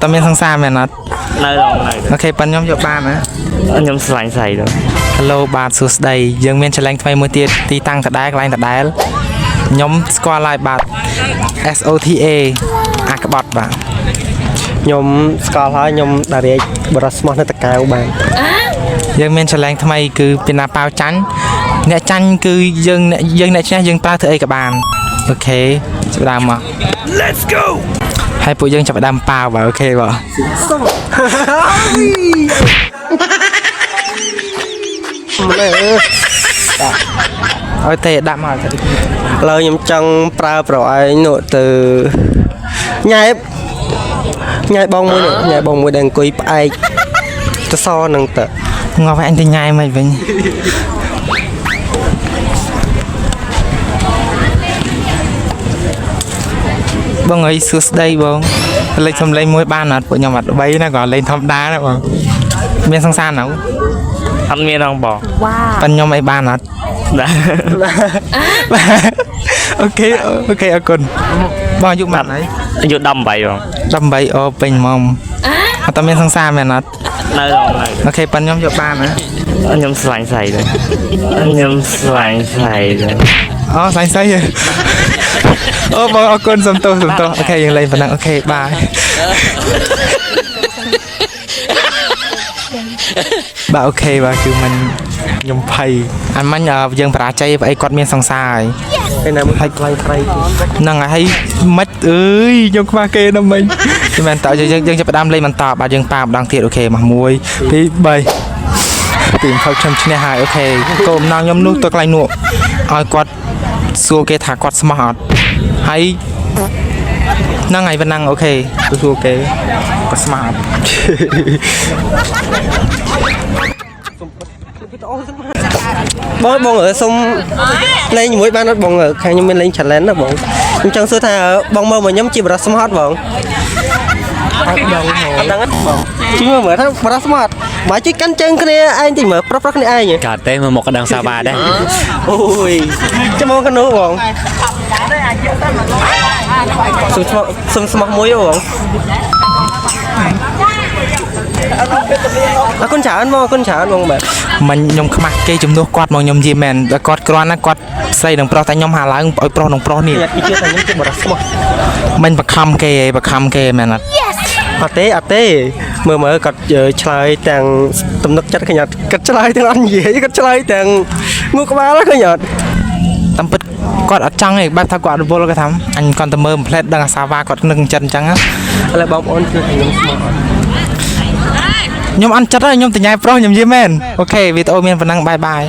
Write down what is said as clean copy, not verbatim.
ตอนមានសង្សារមែនអត់នៅអូខេប៉ិនខ្ញុំយកបានណាខ្ញុំស្លាញ់ស្អីទៅ Hello បាទសួស្តីយើងមាន challenge ថ្មីមួយទៀតទីតាំងដដែលកន្លែងដដែលខ្ញុំស្គាល់ហើយបាទ SOTA អាក្បត់បាទខ្ញុំស្គាល់ហើយខ្ញុំដារែកបរិស្មោះនៅតកៅបានយើងមាន challenge ថ្មីគឺពីណាប៉ាវចាញ់អ្នកចាញ់គឺយើងអ្នកឈ្នះយើងប្រើធ្វើអីក៏បានអូខេចាប់ដើមមក Let's go ហើយពួកយើងចាប់ដើមប៉ាវបាទអូខេបាទអើទេដាក់មកឥឡូវខ្ញុំចង់ប្រើប្រអែងនោះទៅញ៉ែបងមួយដែលអង្គុយផ្អែកទៅសនឹងទៅងាប់អញទៅញ៉ែមិនវិញបងអីសួស្ដីបងលេខសំឡេងមួយបានអត់ពួកខ្ញុំអត់3ណាក៏លេងធម្មតាណាបងមានសង្សារនៅអត់មានផងបងវ៉ាប៉ិនខ្ញុំអីបានអត់អូខេអរគុណបងអាយុម៉ាត់ហើយអាយុ18បង18អូពេញហ្មងអត់តមានសង្សារមែនអត់នៅអូខេប៉ិនខ្ញុំយកបានណាខ្ញុំស្លាញ់ស្អីទៅខ្ញុំស្លាញ់ស្អីទៅអូស្លាញ់ស្អីអូបងអរគុណសំទោសអូខេយើងលេងប៉ុណ្ណឹងអូខេបាយបាទអូខេបាទគឺមិនខ្ញុំភ័យអាមិញយើងបរាជ័យព្រោះអីគាត់មានសង្សារហើយពេលណាមួយឲ្យខ្លាំងខ្លាំងហ្នឹងហើយមិនអើយខ្ញុំខ្វះគេដល់មិញមិនមែនតើយើងចាប់ផ្ដើមលេងបន្តបាទយើងប៉ាម្ដងទៀតអូខេមក1 2 3ពីខោខ្ញុំឈ្នះហើយអូខេកូនណងខ្ញុំនោះទៅកន្លែងនោះឲ្យគាត់សួរគេថាគាត់ស្មោះអត់ហើយហ្នឹងហើយប៉ុណ្ណឹងអូខេទៅសួរគេគាត់ស្មោះអត់បងសុំលេងជាមួយបានអត់បងខាងខ្ញុំមានលេង challenge ណាបងខ្ញុំចង់សួរថាបងមើលមកខ្ញុំជាបរិស្មោះអត់បងអត់ដឹងបងជួយមើលថាបរិស្មោះអត់បើជួយកាន់ជើងគ្នាឯងតិចមើលប្រុសគ្នាឯងកើតទេមើលមកកណ្ដឹងសាវ៉ាដែរអូយចាំមកកណ្ដូបងសុំស្មោះមួយបងអរគុណច្រើនបងបាទមិនខ្ញុំខ្មាស់គេជំនួសគាត់មកខ្ញុំនិយាយមែនតែគាត់គ្រាន់ណាគាត់ស្រីនឹងប្រុសតែខ្ញុំហាឡើងឲ្យប្រុសនឹងប្រុសនេះគេជឿថាខ្ញុំជាបរិស្មោះមិនបខំគេមែនអត់អត់ទេមើលគាត់ឆ្លើយទាំងទំនឹកចិត្តឃើញអត់គាត់ឆ្លើយទាំងអត់និយាយគាត់ឆ្លើយទាំងងូក្បាលឃើញអត់តាមពិតគាត់អត់ចង់ទេបែបថាគាត់រវល់គាត់ថាអញគាត់ទៅមើលផ្លែតដឹងអាសាវ៉ាគាត់នឹងចិត្តអញ្ចឹងឥឡូវបងប្អូនជឿថាខ្ញុំស្មោះអត់ខ្ញុំអន់ចិត្តហើយខ្ញុំតញ៉ែប្រុសខ្ញុំនិយាយមែនអូខេវីដេអូមានប៉ុណ្ណឹងបាយ